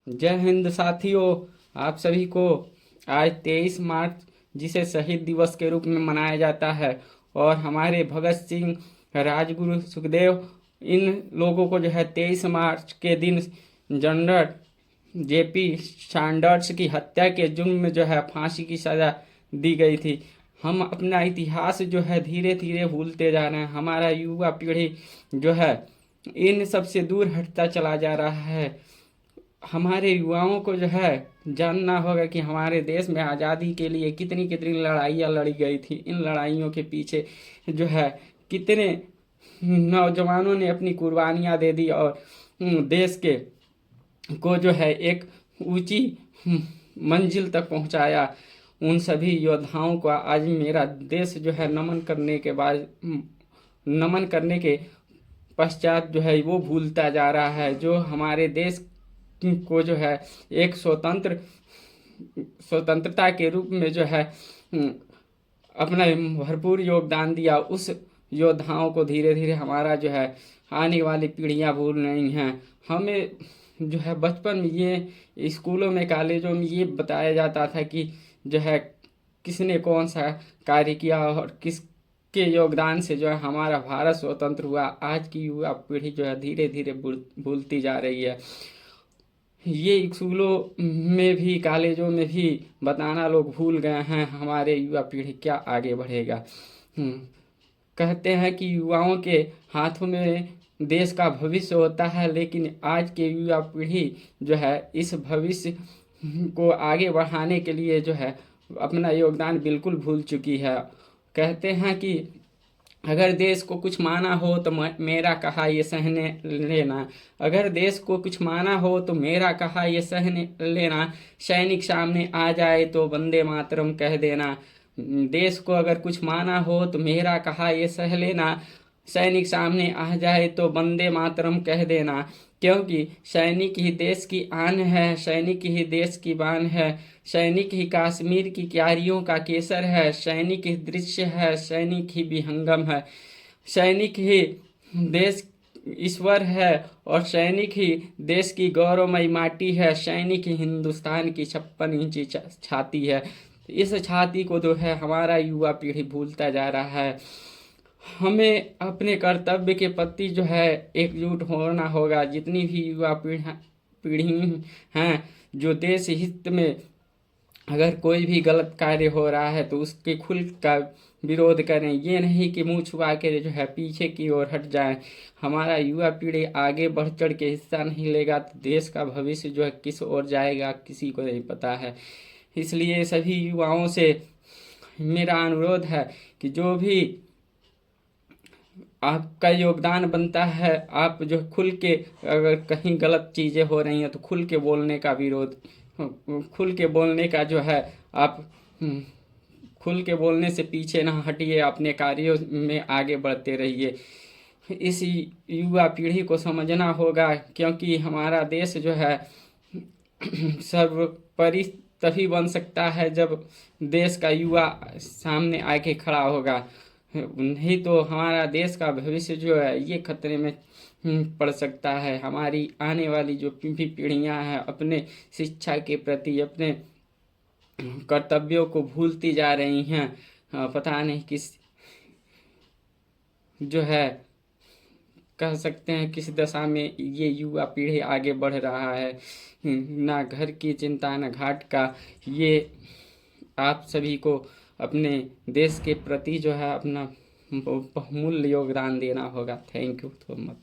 जय हिंद साथियों। आप सभी को आज 23 मार्च, जिसे शहीद दिवस के रूप में मनाया जाता है, और हमारे भगत सिंह, राजगुरु, सुखदेव, इन लोगों को जो है 23 मार्च के दिन जनरल जेपी सैंडर्स की हत्या के जुर्म में जो है फांसी की सजा दी गई थी। हम अपना इतिहास जो है धीरे धीरे भूलते जा रहे हैं। हमारा युवा पीढ़ी जो है इन सब से दूर हटता चला जा रहा है। हमारे युवाओं को जो है जानना होगा कि हमारे देश में आज़ादी के लिए कितनी कितनी लड़ाइयाँ लड़ी गई थी। इन लड़ाइयों के पीछे जो है कितने नौजवानों ने अपनी कुर्बानियाँ दे दी, और देश के को जो है एक ऊंची मंजिल तक पहुंचाया। उन सभी योद्धाओं को आज मेरा देश जो है नमन करने के पश्चात जो है वो भूलता जा रहा है। जो हमारे देश को जो है एक स्वतंत्रता के रूप में जो है अपना भरपूर योगदान दिया, उस योद्धाओं को धीरे धीरे हमारा जो है आने वाली पीढ़ियां भूल रही हैं। हमें जो है बचपन में ये स्कूलों में, कॉलेजों में ये बताया जाता था कि जो है किसने कौन सा कार्य किया और किसके योगदान से जो है हमारा भारत स्वतंत्र हुआ। आज की युवा पीढ़ी जो है धीरे धीरे भूलती जा रही है। ये स्कूलों में भी, कॉलेजों में भी बताना लोग भूल गए हैं। हमारे युवा पीढ़ी क्या आगे बढ़ेगा। कहते हैं कि युवाओं के हाथों में देश का भविष्य होता है, लेकिन आज के युवा पीढ़ी जो है इस भविष्य को आगे बढ़ाने के लिए जो है अपना योगदान बिल्कुल भूल चुकी है। कहते हैं कि अगर देश को कुछ माना हो तो मेरा कहा ये सहने लेना। अगर देश को कुछ माना हो तो मेरा कहा ये सहने लेना। सैनिक सामने आ जाए तो वंदे मातरम कह देना। देश को अगर कुछ माना हो तो मेरा कहा ये सह लेना। सैनिक सामने आ जाए तो वंदे मातरम कह देना। क्योंकि सैनिक ही देश की आन है, सैनिक ही देश की बान है, सैनिक ही कश्मीर की क्यारियों का केसर है, सैनिक ही दृश्य है, सैनिक ही विहंगम है, सैनिक ही देश ईश्वर है, और सैनिक ही देश की गौरवमयी माटी है, सैनिक ही हिंदुस्तान की 56 इंची छाती है। इस छाती को जो है हमारा युवा पीढ़ी भूलता जा रहा है। हमें अपने कर्तव्य के प्रति जो है एकजुट होना होगा। जितनी भी युवा पीढ़ी हैं जो देश हित में अगर कोई भी गलत कार्य हो रहा है तो उसके खुल का विरोध करें। ये नहीं कि मुंह छुपा के जो है पीछे की ओर हट जाए। हमारा युवा पीढ़ी आगे बढ़ चढ़ के हिस्सा नहीं लेगा तो देश का भविष्य जो है किस ओर जाएगा किसी को नहीं पता है। इसलिए सभी युवाओं से मेरा अनुरोध है कि जो भी आपका योगदान बनता है, आप जो खुल के, अगर कहीं गलत चीज़ें हो रही हैं तो खुल के बोलने का विरोध, खुल के बोलने का जो है आप खुल के बोलने से पीछे ना हटिए, अपने कार्यों में आगे बढ़ते रहिए। इस युवा पीढ़ी को समझना होगा, क्योंकि हमारा देश जो है सर्वोपरि तभी बन सकता है जब देश का युवा सामने आके खड़ा होगा। नहीं तो हमारा देश का भविष्य जो है ये खतरे में पड़ सकता है। हमारी आने वाली जो पीढ़ियां हैं अपने शिक्षा के प्रति, अपने कर्तव्यों को भूलती जा रही हैं। पता नहीं किस जो है कह सकते हैं किस दशा में ये युवा पीढ़ी आगे बढ़ रहा है। ना घर की चिंता ना घाट का। ये आप सभी को अपने देश के प्रति जो है अपना बहुमूल्य योगदान देना होगा। Thank you so much.